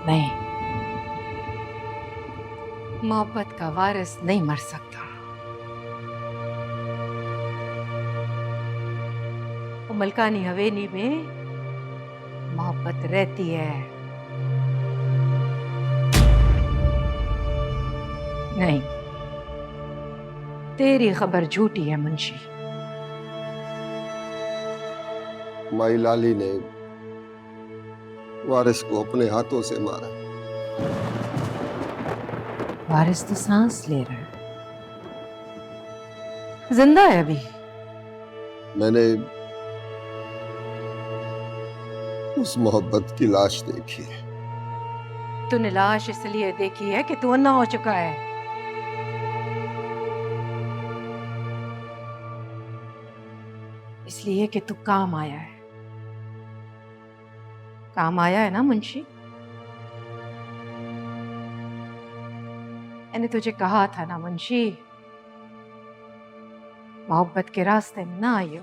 नहीं, मोहब्बत का वारिस नहीं मर सकता। वो मलकानी हवेली में मोहब्बत रहती है। नहीं, तेरी खबर झूठी है मुंशी। माई लाली ने वारिस को अपने हाथों से मारा। वारिस तो सांस ले रहा है, जिंदा है अभी। मैंने उस मोहब्बत की लाश देखी है। तूने लाश इसलिए देखी है कि तू अन्ना हो चुका है। इसलिए कि तू काम आया है। काम आया है ना मुंशी? मैंने तुझे कहा था ना मुंशी, मोहब्बत के रास्ते में ना आइयो,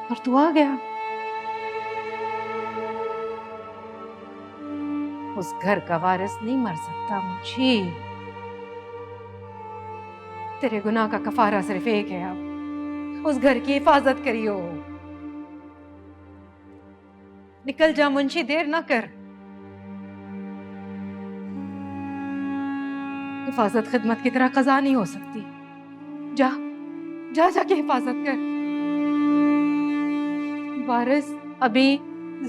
और तू आ गया। उस घर का वारिस नहीं मर सकता मुंशी। तेरे गुनाह का कफारा सिर्फ एक है, अब उस घर की हिफाजत करियो। निकल जा मुंशी, देर ना कर। हिफाजत खिदमत की तरह कज़ा नहीं हो सकती। जा जा जाके हिफाजत कर। वारिस अभी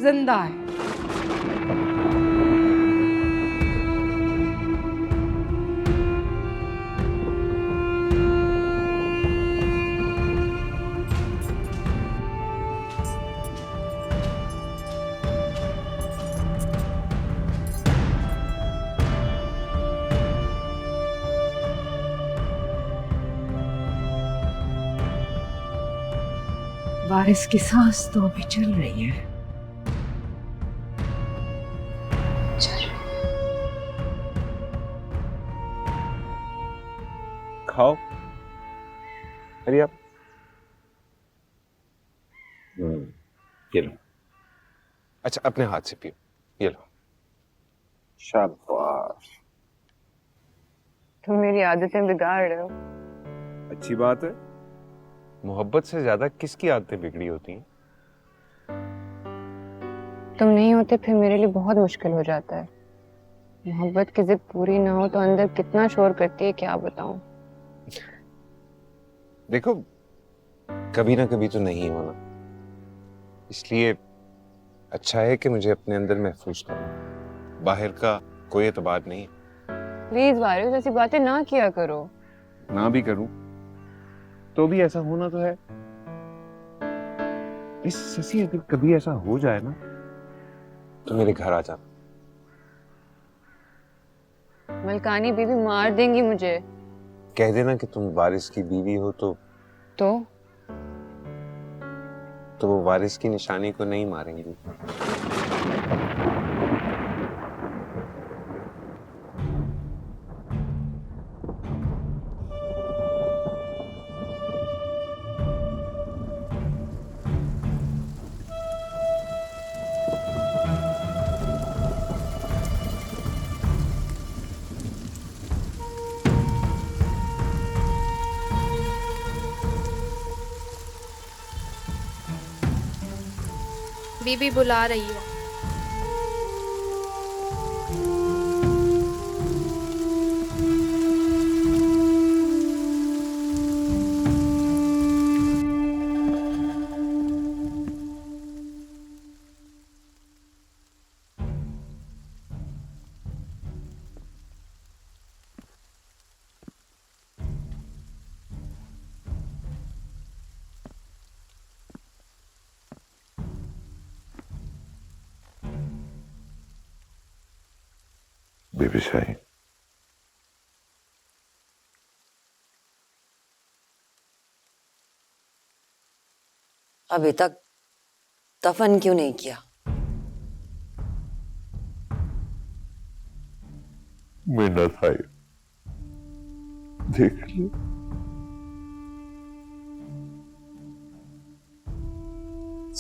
जिंदा है। वारिस की सांस तो अभी चल रही है। खाओ। अरे आप ये लो। अच्छा, अपने हाथ से पियो। ये लो। शाबाश। तुम मेरी आदतें बिगाड़ रहे हो। अच्छी बात है। मोहब्बत से ज्यादा किसकी आदतें बिगड़ी होती हैं? तुम नहीं होते फिर मेरे लिए बहुत मुश्किल हो जाता है। मोहब्बत की जिद पूरी ना हो तो अंदर कितना शोर करती है, क्या बताऊं। देखो, कभी ना कभी तो नहीं होना, इसलिए अच्छा है कि मुझे अपने अंदर महफूज करो। बाहर का कोई एतबार नहीं। प्लीज वारिस, ऐसी बातें ना किया करो। ना भी करूं तो भी ऐसा होना तो है। इस ससी, अगर कभी ऐसा हो जाए ना तो मेरे घर आ जाना। मलकानी बीवी मार देंगी मुझे। कह देना कि तुम वारिस की बीवी हो तो वो वारिस की निशानी को नहीं मारेंगी। बीबी बुला रही है। बीबी शाही, अभी तक दफन क्यों नहीं किया? मिन्नत आई, देख ले।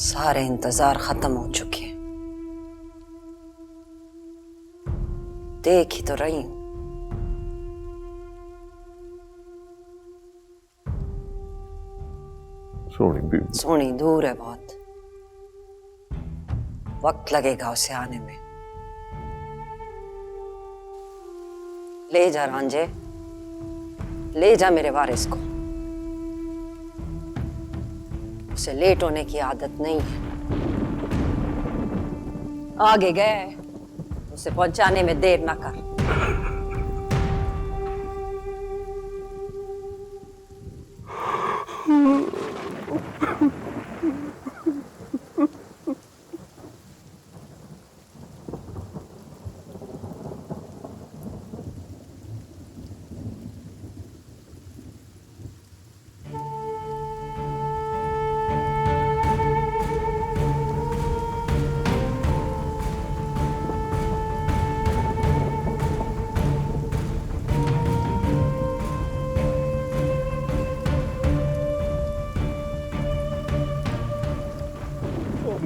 सारे इंतजार खत्म हो चुके हैं। देख ही तो रही हूं। सोनी बीबी, सोनी दूर है बहुत, वक्त लगेगा उसे आने में। ले जा रांझे, ले जा मेरे वारिस को। उसे लेट होने की आदत नहीं है। आगे गए, उसे पहुंचाने में देर ना कर।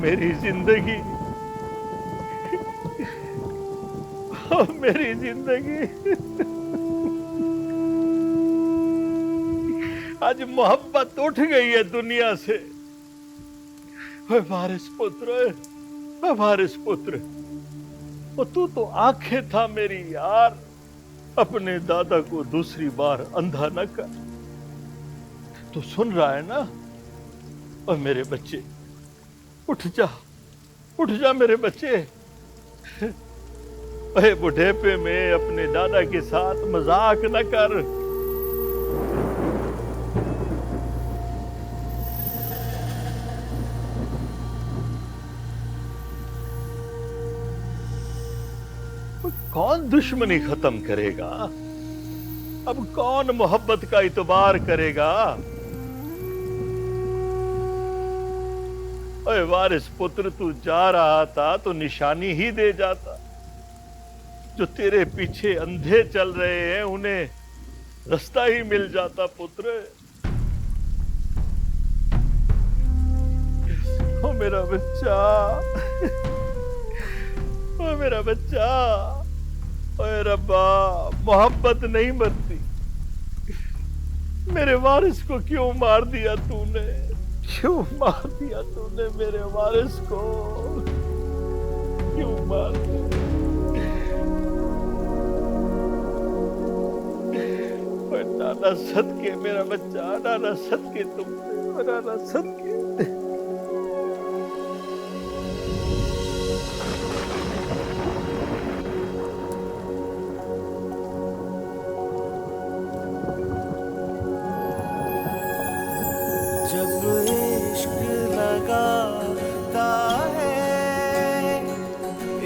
मेरी जिंदगी, ओ मेरी जिंदगी। आज मोहब्बत उठ गई है दुनिया से। ओए वारिस पुत्र, ओए वारिस पुत्र, ओ तू तो आंखें था मेरी यार। अपने दादा को दूसरी बार अंधा न कर। तू सुन रहा है ना? और मेरे बच्चे, उठ जा मेरे बच्चे। अरे बुढ़ेपे में अपने दादा के साथ मजाक न कर। कौन दुश्मनी खत्म करेगा? अब कौन मोहब्बत का इतबार करेगा? ओए वारिस पुत्र, तू जा रहा था तो निशानी ही दे जाता। जो तेरे पीछे अंधे चल रहे हैं उन्हें रास्ता ही मिल जाता पुत्र। ओ मेरा बच्चा, ओ मेरा बच्चा। ओए रब्बा, मोहब्बत नहीं मरती। मेरे वारिस को क्यों मार दिया तूने? क्यों मार दिया तूने मेरे वारिस को? क्यों मार दिया? नाना सदके मेरा बच्चा, नाना सदके तुम, नाना सदके। जब इश्क लगाता है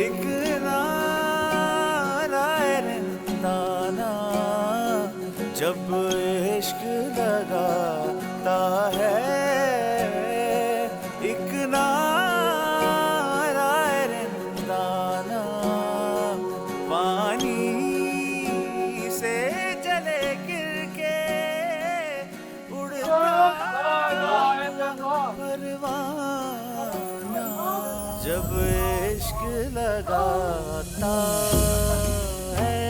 एक नारा रहना, जब इश्क लगाता है एक नारा रहना, पानी से जले गिर के उड़ता परवाना, जब इश्क लगाता है।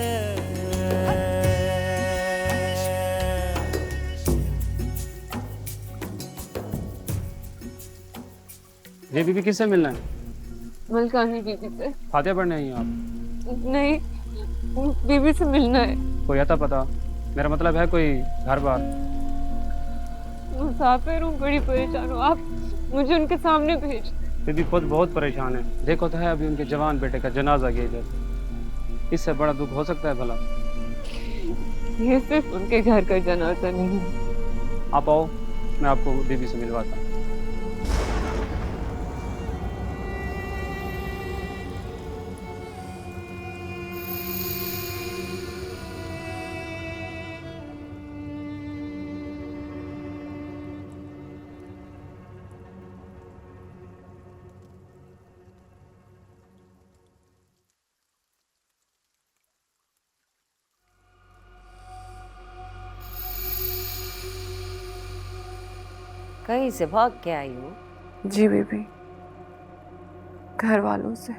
ये बीबी किससे मिलना है? मलकानी बीबी से। फातिहा पढ़ने आई हैं आप? नहीं, बीबी से मिलना है। कोई आता पता? मेरा मतलब है कोई घर बार। मुसाफिर हूँ, बड़ी परेशान हूँ, आप मुझे उनके सामने भेज। बीबी खुद बहुत परेशान है। देखो तो है, अभी उनके जवान बेटे का जनाजा गया इधर। इससे बड़ा दुख हो सकता है भला? ये सिर्फ उनके घर का जनाजा नहीं। आप आओ, मैं आपको बीबी से मिलवाता हूँ। कहीं से भाग के आई हूँ? जी बीबी, घर वालों से।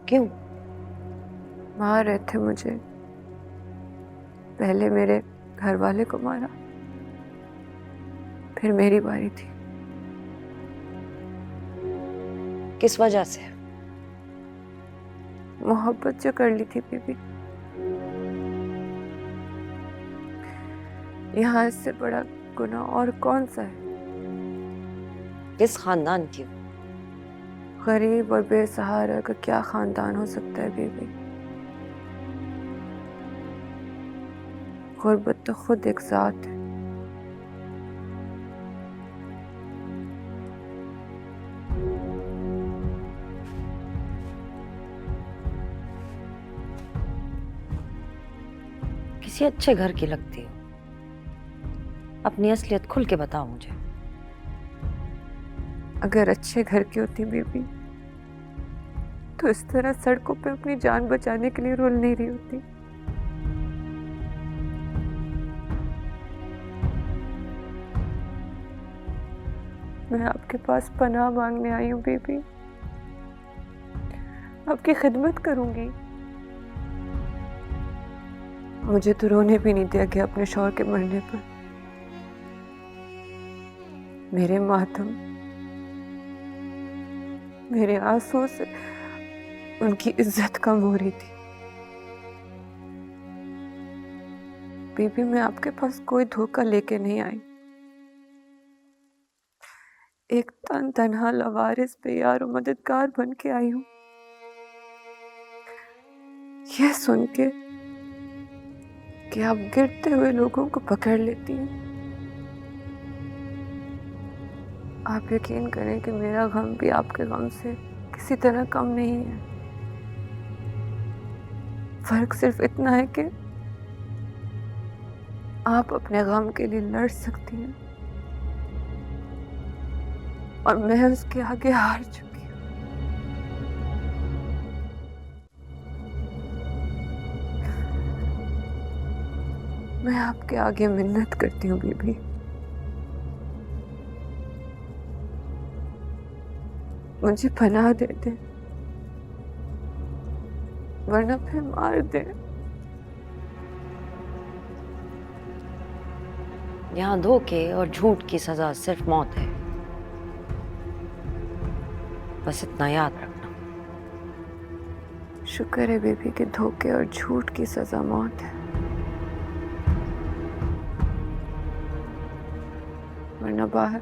क्यों? मार रहे थे मुझे। पहले मेरे घर वाले को मारा, फिर मेरी बारी थी। किस वजह से? मोहब्बत जो कर ली थी बीबी। यहाँ इससे बड़ा गुनाह और कौन सा है? किस खानदान की? गरीब और बेसहारा का क्या खानदान हो सकता है बीबी? गुर्बत तो खुद एक जात है। किसी अच्छे घर की लगती हो। अपनी असलियत खुल के बताओ मुझे। अगर अच्छे घर की होती बीबी तो इस तरह सड़कों पे अपनी जान बचाने के लिए रोल नहीं रही होती। मैं आपके पास पनाह मांगने आई हूँ बीबी। आपकी खिदमत करूंगी। मुझे तो रोने भी नहीं दिया गया अपने शौहर के मरने पर। मेरे मातम, मेरे आंसुओं से उनकी इज्जत कम हो रही थी। बीबी, मैं आपके पास कोई धोखा लेके नहीं आई। एक तन्हा लवारिस बेयार और मददगार बन के आई हूं। यह सुन के कि आप गिरते हुए लोगों को पकड़ लेती हैं। आप यकीन करें कि मेरा गम भी आपके गम से किसी तरह कम नहीं है। फर्क सिर्फ इतना है कि आप अपने गम के लिए लड़ सकती हैं और मैं उसके आगे हार चुकी हूँ। मैं आपके आगे मिन्नत करती हूँ बीबी। मुझे पनाह दे दे, वरना फिर मार दे। यहाँ धोखे और झूठ की सजा सिर्फ मौत है। बस इतना याद रखना। शुक्र है बीबी कि धोखे और झूठ की सजा मौत है, वरना बाहर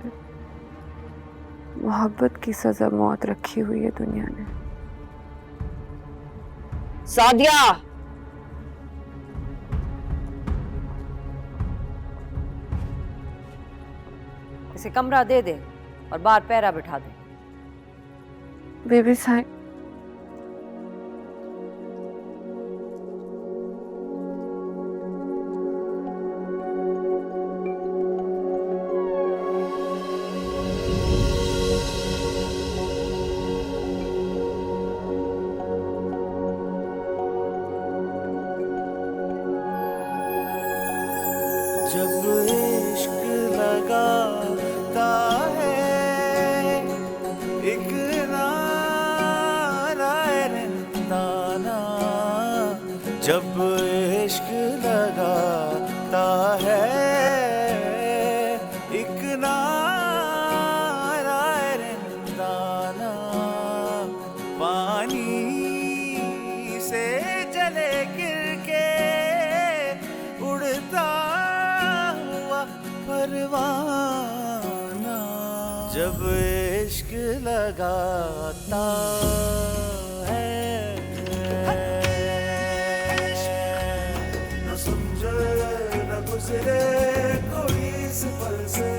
मोहब्बत की सजा मौत रखी हुई है दुनिया ने। सादिया, इसे कमरा दे दे और बाहर पैरा बिठा दे। बेबी साई, जब इश्क लगाता है एक नारायणदाना, जब इश्क लगाता है एक नारायणदाना, पानी से जले गिर के उड़ता परवाना, जब इश्क लगाता है। न समझे न गुजरे कोई इस पल से,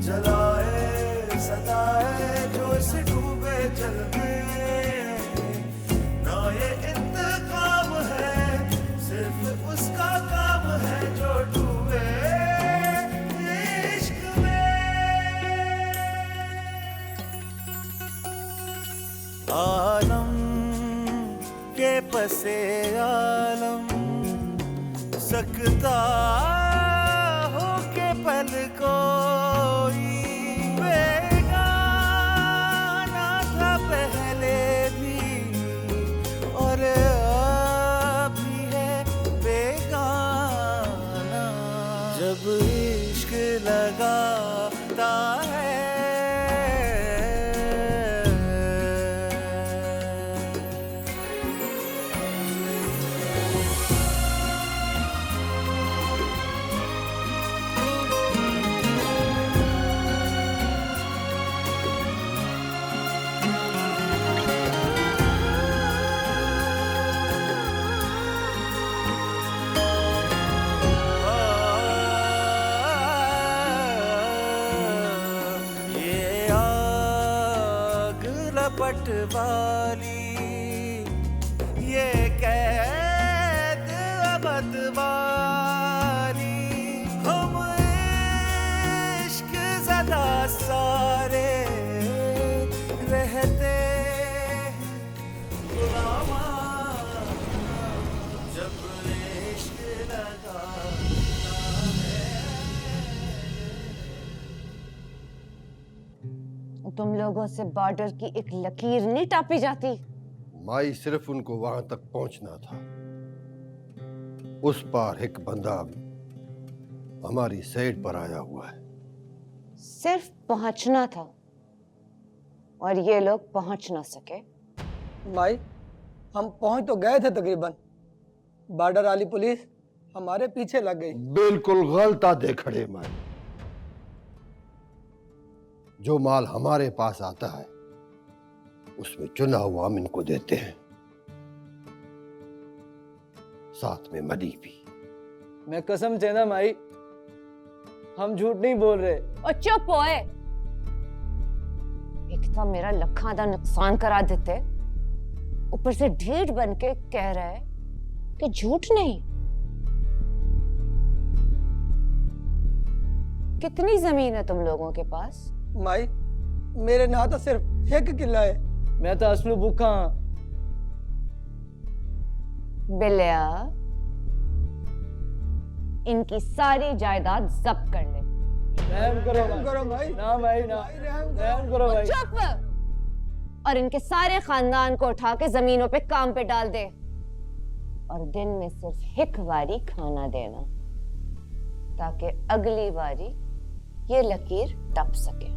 जलाए सताए जो इस डूबे जल में, ना ये इंतकाम है सिर्फ उसका काम है जो डूबे इश्क में। आलम के पसे आलम सकता हो के पल कोई, बेगाना था पहले भी और वाली ये कैद अबद वाली हम इश्क ज़दा सारे रहते गुलामा जब इश्क लगा तुम लोगों से बॉर्डर की एक लकीर नहीं टापी जाती। माई सिर्फ उनको वहां तक पहुंचना था। उस पार एक बंदा हमारी साइड पर आया हुआ है। सिर्फ पहुंचना था और ये लोग पहुंच ना सके। माई हम पहुंच तो गए थे तकरीबन, बॉर्डर वाली पुलिस हमारे पीछे लग गई। बिल्कुल गलता दे खड़े माई। जो माल हमारे पास आता है उसमें चुना हुआ हम इनको देते हैं, साथ में मनी भी। मैं कसम से ना माई, हम झूठ नहीं बोल रहे। और चुप होए। एक तो मेरा लखा दा नुकसान करा देते, ऊपर से ढीठ बन के कह रहे कि झूठ नहीं। कितनी जमीन है तुम लोगों के पास? माई मेरे ना तो सिर्फ एक किला है, मैं तो असलू भूखा हाँ। बिलिया इनकी सारी जायदाद जब्त कर ले। रहम करो भाई। ना भाई ना, रहम करो भाई। चुप। और इनके सारे खानदान को उठा के जमीनों पे काम पे डाल दे और दिन में सिर्फ एक बारी खाना देना, ताकि अगली बारी ये लकीर टप सके।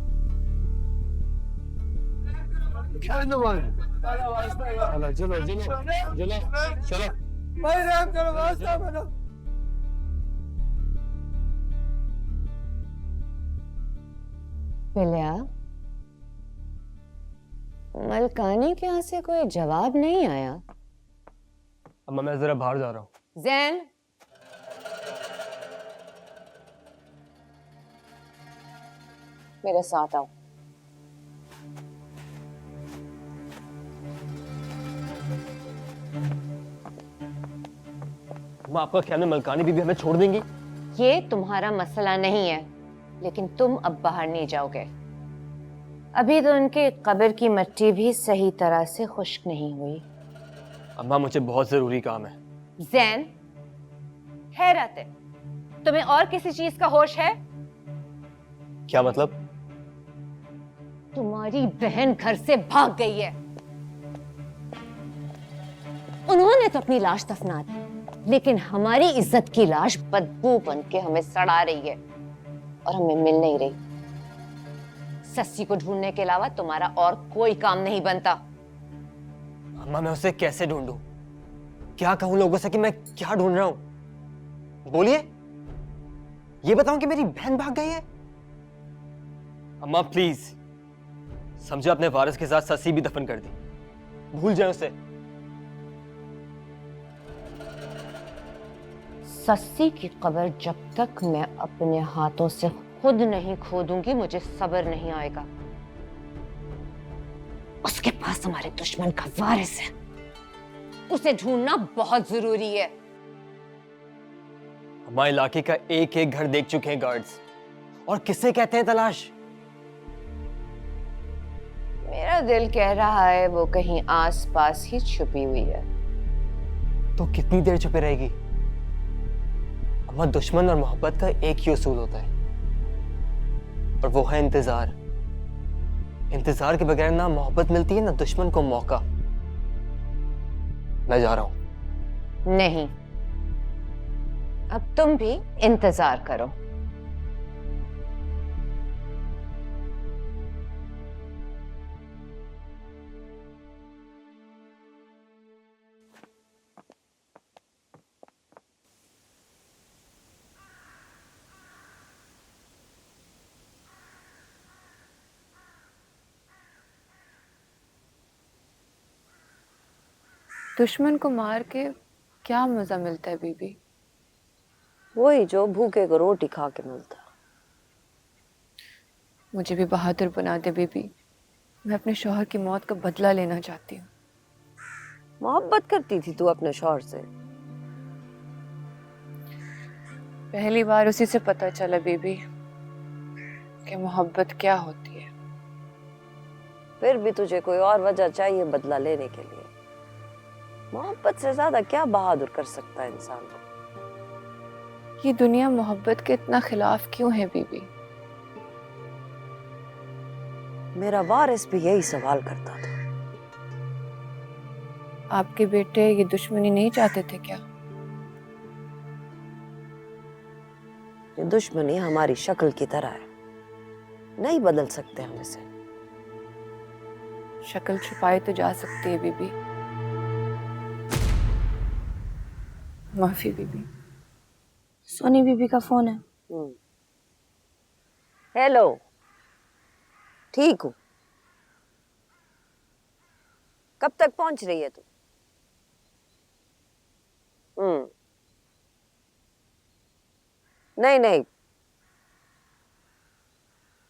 चलो भाई रहम करो, वास्ता बनो। बिलिया मलकानी के यहाँ से कोई जवाब नहीं आया। अम्मा मैं जरा बाहर जा रहा हूँ। जैन मेरे साथ आओ। अम्मा आपका ख्याल में मलकानी बीबी हमें छोड़ देंगी? ये तुम्हारा मसला नहीं है, लेकिन तुम अब बाहर नहीं जाओगे। अभी तो उनकी कब्र की मिट्टी भी सही तरह से खुश्क नहीं हुई। अम्मा मुझे बहुत जरूरी काम है। जैन हैरत है, तुम्हें और किसी चीज का होश है? क्या मतलब? तुम्हारी बहन घर से भाग गई है। उन्होंने तो अपनी लाश दफना दी, लेकिन हमारी इज्जत की लाश बदबू बन के हमें सड़ा रही है और हमें मिल नहीं रही। सस्सी को ढूंढने के अलावा तुम्हारा और कोई काम नहीं बनता। अम्मा मैं उसे कैसे ढूंढूं? क्या कहूं लोगों से कि मैं क्या ढूंढ रहा हूं? बोलिए, ये बताऊं कि मेरी बहन भाग गई है? अम्मा प्लीज समझो, अपने वारिस के साथ सस्सी भी दफन कर दी, भूल जाए उसे। सस्सी की कब्र जब तक मैं अपने हाथों से खुद नहीं खोदूंगी, मुझे सब्र नहीं आएगा। उसके पास हमारे दुश्मन का वारिस है, उसे ढूंढना बहुत जरूरी है। हमारे इलाके का एक एक घर देख चुके हैं गार्ड्स, और किसे कहते हैं तलाश? मेरा दिल कह रहा है वो कहीं आसपास ही छुपी हुई है। तो कितनी देर छुपी रहेगी? अम्मा दुश्मन और मोहब्बत का एक ही उसूल होता है, और वो है इंतजार। इंतजार के बगैर ना मोहब्बत मिलती है ना दुश्मन को मौका। मैं जा रहा हूं। नहीं, अब तुम भी इंतजार करो। दुश्मन को मार के क्या मजा मिलता है बीबी? वही जो भूखे को रोटी खा के मिलता। मुझे भी बहादुर बना दे बीबी, मैं अपने शौहर की मौत का बदला लेना चाहती हूँ। मोहब्बत करती थी तू अपने शौहर से? पहली बार उसी से पता चला बीबी कि मोहब्बत क्या होती है। फिर भी तुझे कोई और वजह चाहिए बदला लेने के लिए। मोहब्बत से ज्यादा क्या बहादुर कर सकता है इंसान? ये दुनिया मोहब्बत के इतना खिलाफ क्यों है बीबी? मेरा वारिस भी यही सवाल करता था। आपके बेटे ये दुश्मनी नहीं चाहते थे क्या? ये दुश्मनी हमारी शक्ल की तरह है, नहीं बदल सकते हम इसे। शक्ल छुपाई तो जा सकती है बीबी। माफी बीबी। सोनी बीबी का फोन है। हेलो, ठीक हूँ। कब तक पहुंच रही है तू? नहीं नहीं,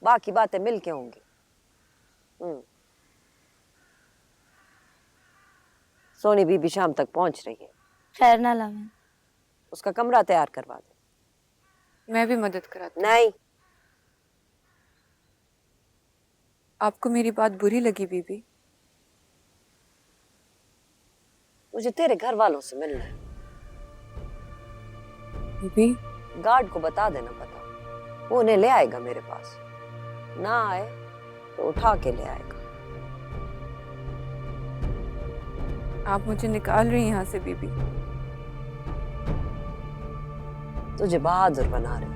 बाकी बातें मिल के होंगी। सोनी बीबी शाम तक पहुंच रही है। खैर ना लावे। उसका कमरा तैयार करवा दे। मैं भी मदद कराती हूँ। नहीं। आपको मेरी बात बुरी लगी बीबी? मुझे तेरे घर वालों से मिलना है। बीबी गार्ड को बता देना पता, वो उन्हें ले आएगा मेरे पास। ना आए तो उठा के ले आएगा। आप मुझे निकाल रही हैं यहाँ से बीबी? तुझे बहादुर बना रही।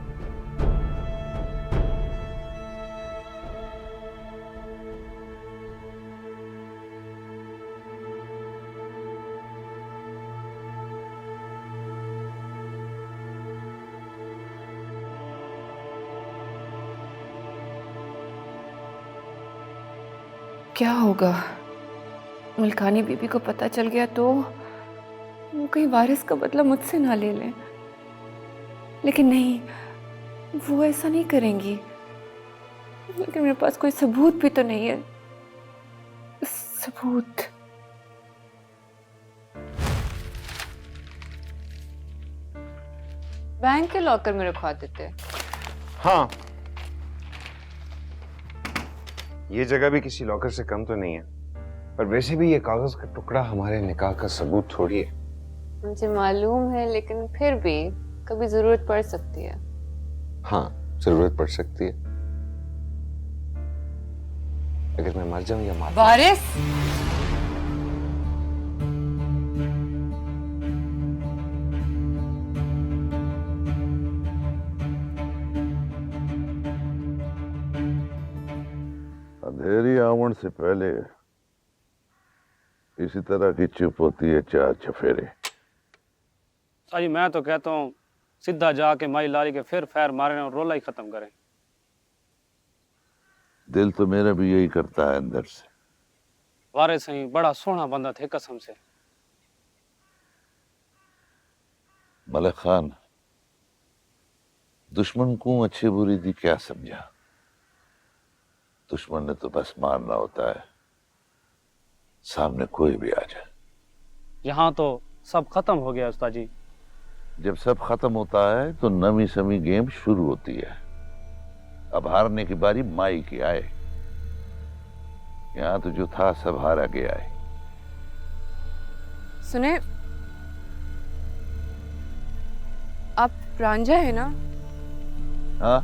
क्या होगा? मुल्कानी बीबी को पता चल गया तो वो कहीं वारिस का बदला मुझसे ना ले लें। लेकिन नहीं, वो ऐसा नहीं करेंगी। लेकिन मेरे पास कोई सबूत भी तो नहीं है। सबूत? बैंक के लॉकर में रखवा देते। हाँ, ये जगह भी किसी लॉकर से कम तो नहीं है, पर वैसे भी ये कागज का टुकड़ा हमारे निकाह का सबूत थोड़ी है। मुझे मालूम है, लेकिन फिर भी कभी जरूरत पड़ सकती है। हाँ, जरूरत पड़ सकती है। अगर मैं मर जाऊं या मार वारिस! अंधेरी आवन से पहले इसी तरह की चुप होती है चार चफेरे। अजी मैं तो कहता हूँ सीधा जाके माई लाली के फिर फैर मारें और रोला ही खत्म करें। दिल तो मेरा भी यही करता है अंदर से। वारिस सही बड़ा सोहना बंदा थे कसम से। मलिक खान, दुश्मन को अच्छी बुरी दी क्या समझा? दुश्मन ने तो बस मारना होता है, सामने कोई भी आ जाए। यहाँ तो सब खत्म हो गया उस्ताद जी। जब सब खत्म होता है तो नवी समी गेम शुरू होती है। अब हारने की बारी माई की आए। यहाँ तो जो था सब हारा गया है। सुने, आप रांझा है ना? हाँ,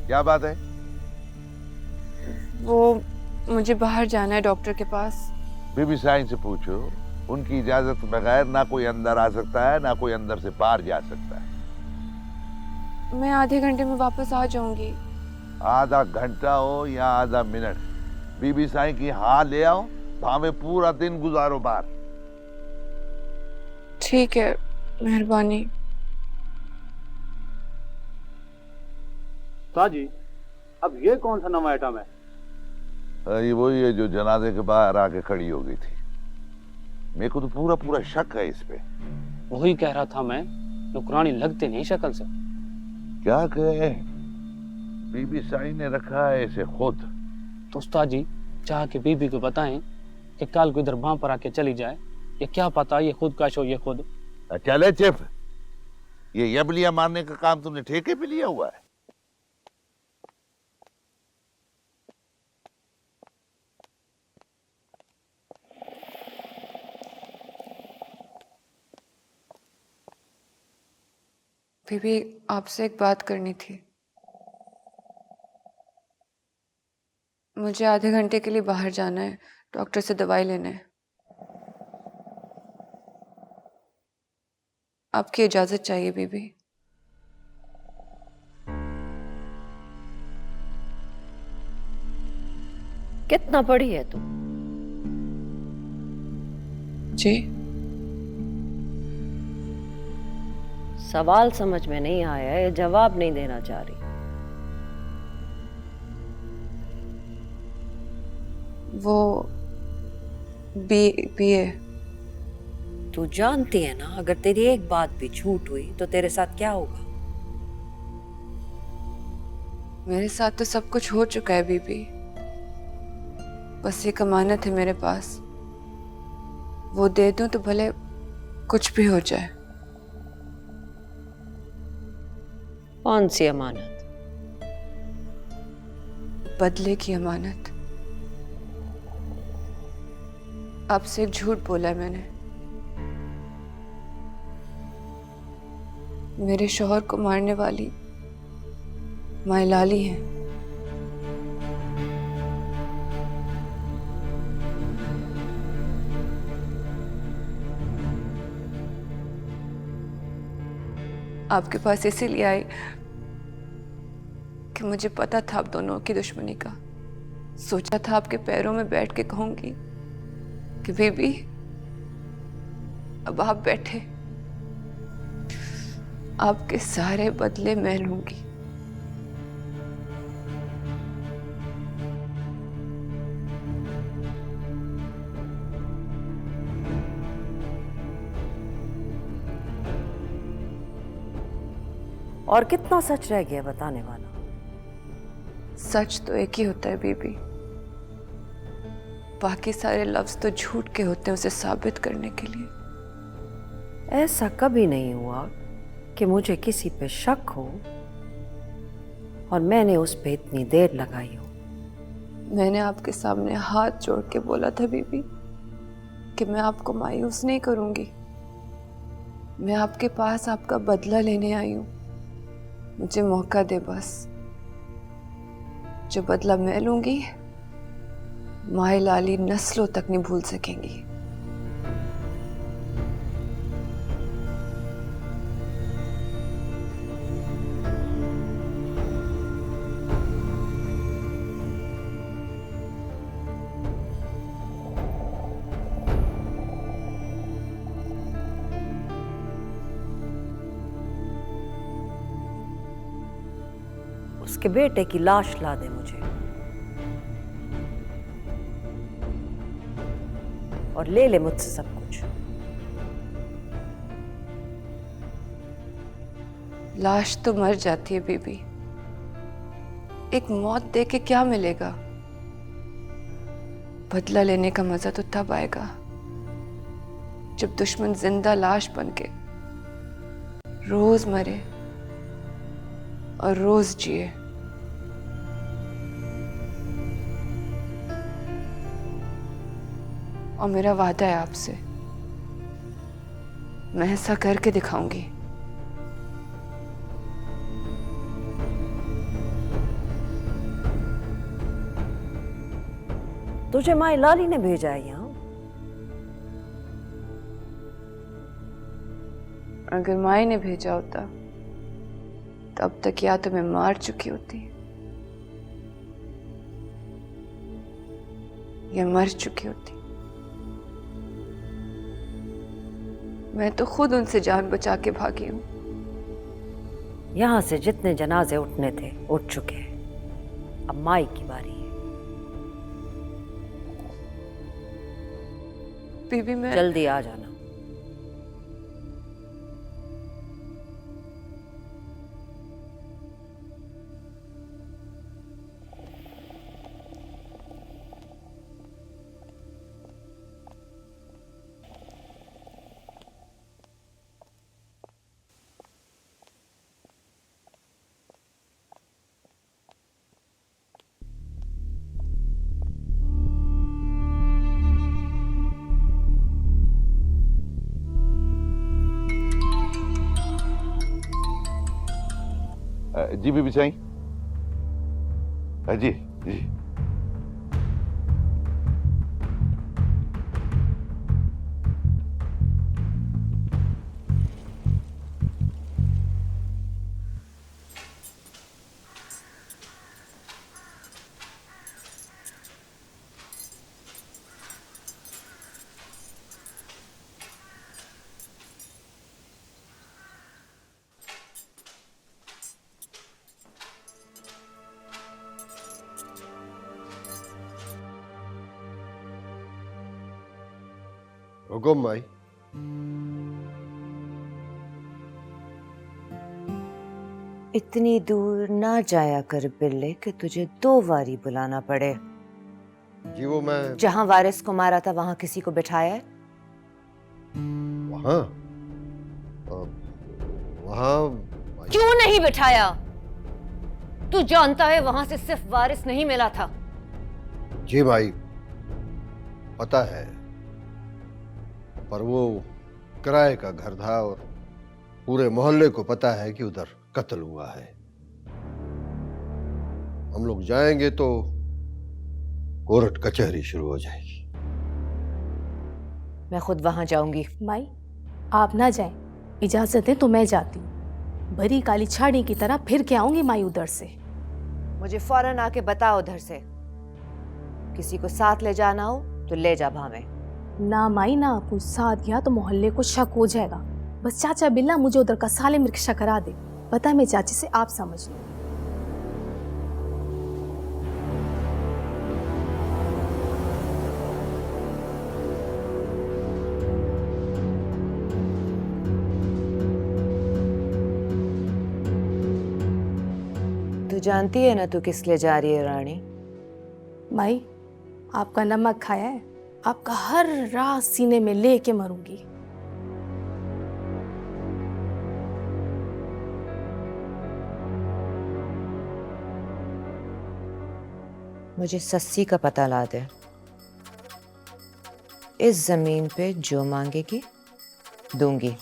क्या बात है? वो मुझे बाहर जाना है डॉक्टर के पास। बीबी साईं से पूछो, उनकी इजाजत बगैर ना कोई अंदर आ सकता है ना कोई अंदर से बाहर जा सकता है। मैं आधे घंटे में वापस आ जाऊंगी। आधा घंटा हो या आधा मिनट, बीबी साईं की हाँ ले आओ, भावे पूरा दिन गुजारो बाहर। ठीक है, मेहरबानी। उस्ताद जी, अब ये कौन सा नवा आइटम है? ये वही है जो जनाजे के बाहर आके खड़ी हो गई थी। मेरे को तो पूरा पूरा शक है इस पे। वही कह रहा था मैं, नुकरानी लगते नहीं शक्ल से। क्या कहे, बीबी साई ने रखा है इसे खुद। तो उस्ताद जी चाह के बीबी को बताएं कि कल को इधर वहां पर आके चली जाए, या क्या पता ये खुद काश हो ये खुद। चले चिप, ये यबलिया मारने का काम तुमने ठेके पे लिया हुआ है। बीबी आपसे एक बात करनी थी। मुझे आधे घंटे के लिए बाहर जाना है, डॉक्टर से दवाई लेना है। आपकी इजाजत चाहिए बीबी। कितना पढ़ी है तू? जी सवाल समझ में नहीं आया है, जवाब नहीं देना चाह रही। वो बीए। तू जानती है ना, अगर तेरी एक बात भी झूठ हुई तो तेरे साथ क्या होगा? मेरे साथ तो सब कुछ हो चुका है बीबी, बस एक अमानत है मेरे पास, वो दे दूं तो भले कुछ भी हो जाए। कौन सी अमानत? बदले की अमानत। आपसे एक झूठ बोला है मैंने। मेरे शौहर को मारने वाली माई लाली है। आपके पास इसीलिए आई कि मुझे पता था आप दोनों की दुश्मनी का। सोचा था आपके पैरों में बैठ के कहूंगी कि बीबी अब आप बैठे, आपके सारे बदले मैं लूंगी। और कितना सच रह गया बताने वाला? सच तो एक ही होता है बीबी, बाकी सारे लफ्ज तो झूठ के होते हैं उसे साबित करने के लिए। ऐसा कभी नहीं हुआ कि मुझे किसी पे शक हो और मैंने उस पे इतनी देर लगाई हो। मैंने आपके सामने हाथ जोड़ के बोला था बीबी कि मैं आपको मायूस नहीं करूंगी। मैं आपके पास आपका बदला लेने आई हूं, मुझे मौका दे बस। जो बदला मैं लूंगी माई लाली नस्लों तक नहीं भूल सकेंगी। उसके बेटे की लाश ला दे मुझे, और ले ले मुझसे सब कुछ। लाश तो मर जाती है बीबी, एक मौत दे के क्या मिलेगा? बदला लेने का मजा तो तब आएगा जब दुश्मन जिंदा लाश बन के रोज मरे और रोज जिए। और मेरा वादा है आपसे, मैं ऐसा करके दिखाऊंगी। तुझे माई लाली ने भेजा है यहाँ? अगर माई ने भेजा होता तब तक या तो मैं मार चुकी होती या मर चुकी होती। मैं तो खुद उनसे जान बचा के भागी हूं। यहाँ से जितने जनाजे उठने थे उठ चुके हैं, अब माई की बारी है। बीबी मैं जल्दी आ जाना। जी बीबी साईं। हाँ जी जी। हुकुम माई। इतनी दूर ना जाया कर बिल्ले कि तुझे 2 बारी बुलाना पड़े। जी वो मैं जहां वारिस को मारा था वहां किसी को बिठाया है? वहाँ वहाँ क्यों नहीं बिठाया? तू जानता है वहां से सिर्फ वारिस नहीं मिला था। जी भाई पता है, पर वो किराए का घर था और पूरे मोहल्ले को पता है कि उधर कत्ल हुआ है। हम लोग जाएंगे तो कोर्ट कचहरी शुरू हो जाएगी। मैं खुद वहां जाऊंगी। माई आप ना जाएं, इजाजत है तो मैं जाती हूँ। भरी काली छाड़ी की तरह फिर के आऊंगी माई उधर से। मुझे फौरन आके बता उधर से। किसी को साथ ले जाना हो तो ले जा भावे। ना माई ना, कोई साथ गया तो मोहल्ले को शक हो जाएगा। बस चाचा बिल्ला मुझे उधर का साले रिक्शा करा दे। पता है मैं चाची से आप समझ लो। तू जानती है ना तू किस लिए जा रही है रानी? माई आपका नमक खाया है, आपका हर रात सीने में लेके मरूंगी। मुझे सस्सी का पता ला दे। इस जमीन पे जो मांगेगी दूंगी।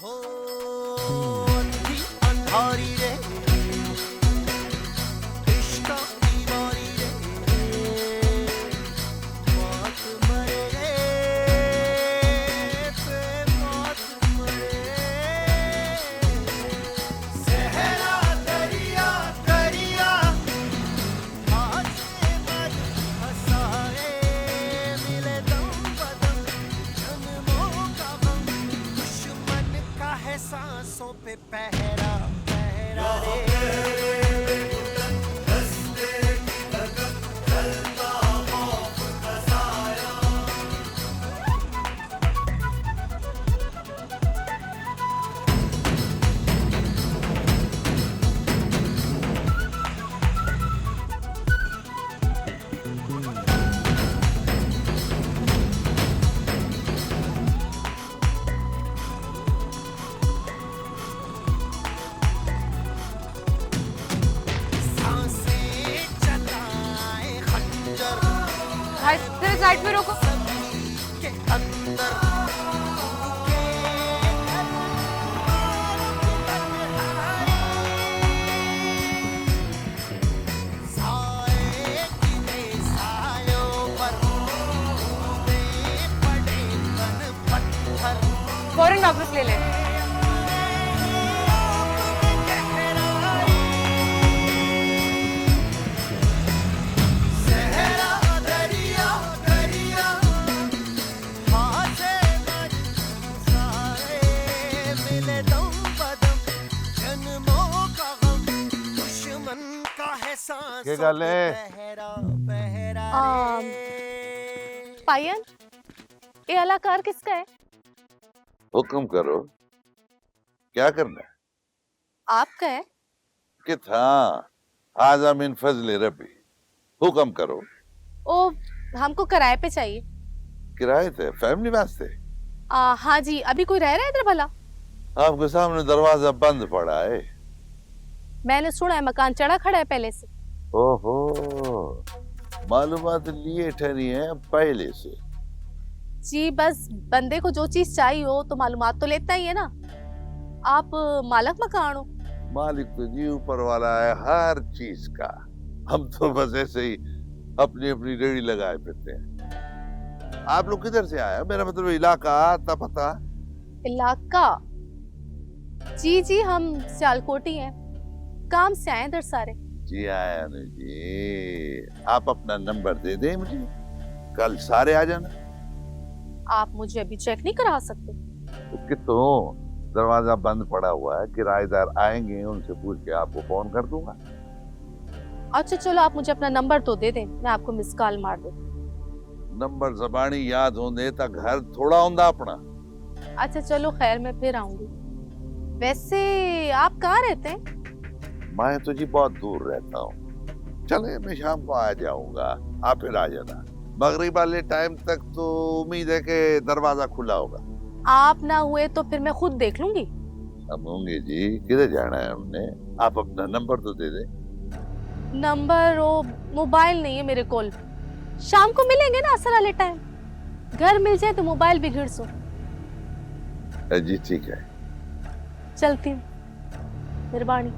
साइड में रोको। फौरन वापस ले ले। क्या गल है? पायन ये अलाकार किसका है? हुक्म करो, क्या करना है? आपका है? कि था हाजा मिन फजल रबी। हुक्म करो। ओ हमको किराए पे चाहिए। किराए थे? फैमिली वास्ते? हाँ जी। अभी कोई रह रहा है इधर भला? आपके सामने दरवाजा बंद पड़ा है। मैंने सुना है मकान चढ़ा खड़ा है पहले से। ओहो, मालूमात लिए ठहरी है पहले से। जी बस बंदे को जो चीज चाहिए हो तो मालूमात तो लेता ही है ना। आप मालक मकान हो? मालिक तो जी ऊपर वाला है हर चीज का। हम तो बस ऐसे ही अपनी अपनी रेड़ी लगाए फिरते हैं। आप लोग किधर से आए? मेरा मतलब इलाका आता पता। इलाका? जी जी, हम सियालकोटी हैं, काम से आए इधर सारे। जी आया नहीं जी, आप अपना नंबर दे दें मुझे, कल सारे आ जाना। आप मुझे अभी चेक नहीं करा सकते? तो कितों दरवाजा बंद पड़ा हुआ है, किराएदार आएंगे उनसे पूछ के आपको फोन कर दूंगा। अच्छा चलो, आप मुझे अपना नंबर तो दे दें, मैं आपको मिस कॉल मार दूं। नंबर जबानी याद होंदे ता घर थोड़ा होंदा अपना। अच्छा चलो खैर, मैं फिर आऊंगी। वैसे आप कहाँ रहते हैं? मैं तो जी बहुत दूर रहता हूँ। चले मैं शाम को आ जाऊंगा, आप फिर आ जाना। मगरिब वाले टाइम तक तो उम्मीद है कि दरवाजा खुला होगा। आप ना हुए तो फिर मैं खुद देख लूंगी। हम होंगे जी, किधर जाना है हमने? आप अपना नंबर तो दे दे। नंबर? ओ मोबाइल नहीं है मेरे कोल। शाम को मिलेंगे ना असर वाले टाइम। घर मिल जाए तो मोबाइल भी घिर सो। जी ठीक है, चलती हूँ, मेहरबानी।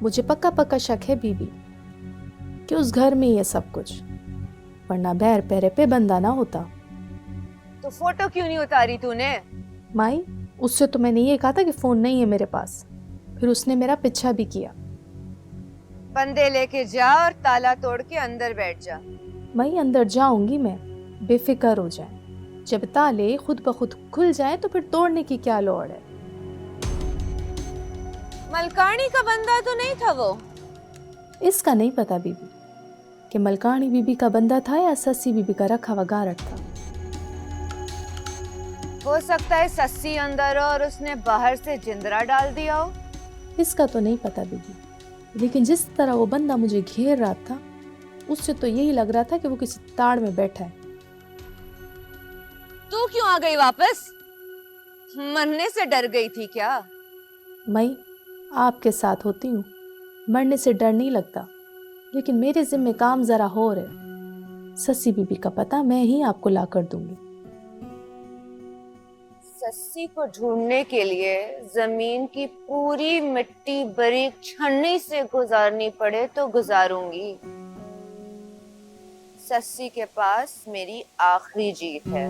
मुझे पक्का पक्का शक है बीबी कि उस घर में ही है सब कुछ, वरना बैर पैरे पे बंदा ना होता। तो फोटो क्यों नहीं उतारी तूने? माई, उससे तो मैंने ये कहा था कि फोन नहीं है मेरे पास, फिर उसने मेरा पीछा भी किया। बंदे लेके जा और ताला तोड़ के अंदर बैठ जा। माई अंदर जाऊंगी मैं, बेफिक्र हो जाए। जब ताले खुद ब खुद खुल जाए तो फिर तोड़ने की क्या लोड़ है? मलकानी का बंदा तो नहीं था वो? इसका नहीं पता बीबी कि मलकानी बीबी का बंदा था या सस्सी बीबी का रखा हुआ गारट था। हो सकता है सस्सी अंदर हो और उसने बाहर से जिंदरा डाल दिया हो। इसका तो नहीं पता बीबी, लेकिन जिस तरह वो बंदा मुझे घेर रहा था उससे तो यही लग रहा था कि वो किसी ताड़ में बैठा है। तू क्यों आ गई वापस? मरने से डर गई थी क्या? मई, आपके साथ होती हूँ, मरने से डर नहीं लगता, लेकिन मेरे जिम्मे काम जरा हो रहे। सस्सी बीबी का पता मैं ही आपको ला कर दूंगी। सस्सी को ढूंढने के लिए जमीन की पूरी मिट्टी बारीक छन्नी से गुजारनी पड़े तो गुजारूंगी। सस्सी के पास मेरी आखिरी जीत है।